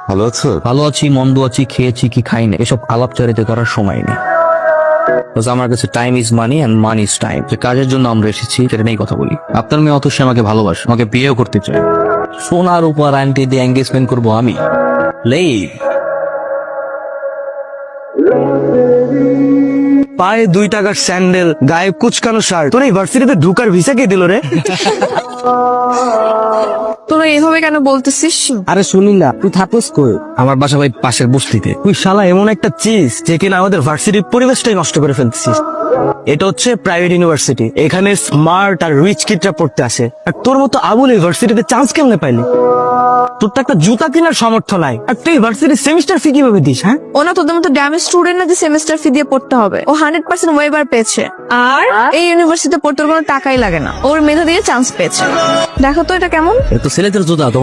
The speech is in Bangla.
ভালো আছো? ভালো আছি, মন্দ আছি, খেয়েছি কি খাইনি, এসব আলাপচারিতা করার সময় নেই। আমার কাছে time is money and money is time. যে কাজের জন্য আমরা এসেছি সেটা নিয়ে কথা বলি। আপনার মেয়ে অথচ আমাকে ভালোবাসে, আমাকে বিয়েও করতে চায়। সোনার উপর আন্টি দিয়ে এঙ্গেজমেন্ট করবো আমি? লেই পায়ে 2 টাকার স্যান্ডেল, গায়ে কুচকানো শার্ট, তোর ইউনিভার্সিটিতে ঢুকার ভিসা কে দিল রে? তোরা এভাবে কেন বলতেছিস? আরে শুনি না, তুই থাকস কই? আমার বাসা ভাই পাশের বস্তিতে। তুই শালা এমন একটা চিজ যে কিনা আমাদের ভার্সিটির পরিবেশটাই নষ্ট করে ফেলতেছিস। এটা হচ্ছে প্রাইভেট ইউনিভার্সিটি, এখানে স্মার্ট আর রিচ কিডরা পড়তে আসে। আর তোর মতো আবুল ইউনিভার্সিটিতে চান্স কেমনে পাইলি? তোর তো একটা জুতা কেনার সামর্থ্য নাই, আর তুই ইউনিভার্সিটির সেমিস্টার ফি কিভাবে দিস? হ্যাঁ, ও না তোদের মতো ড্যামেজ স্টুডেন্ট না যে সেমিস্টার ফি দিয়ে পড়তে হবে। ও 100% ওয়েবার পেয়েছে, আর এই ইউনিভার্সিটিতে পড়তে ওর কোনো টাকাই লাগে না। ওর মেধা দিয়ে চান্স পেয়েছে। দেখো তো এটা কেমন। এ তো ছেলেদের জুতা, তোমার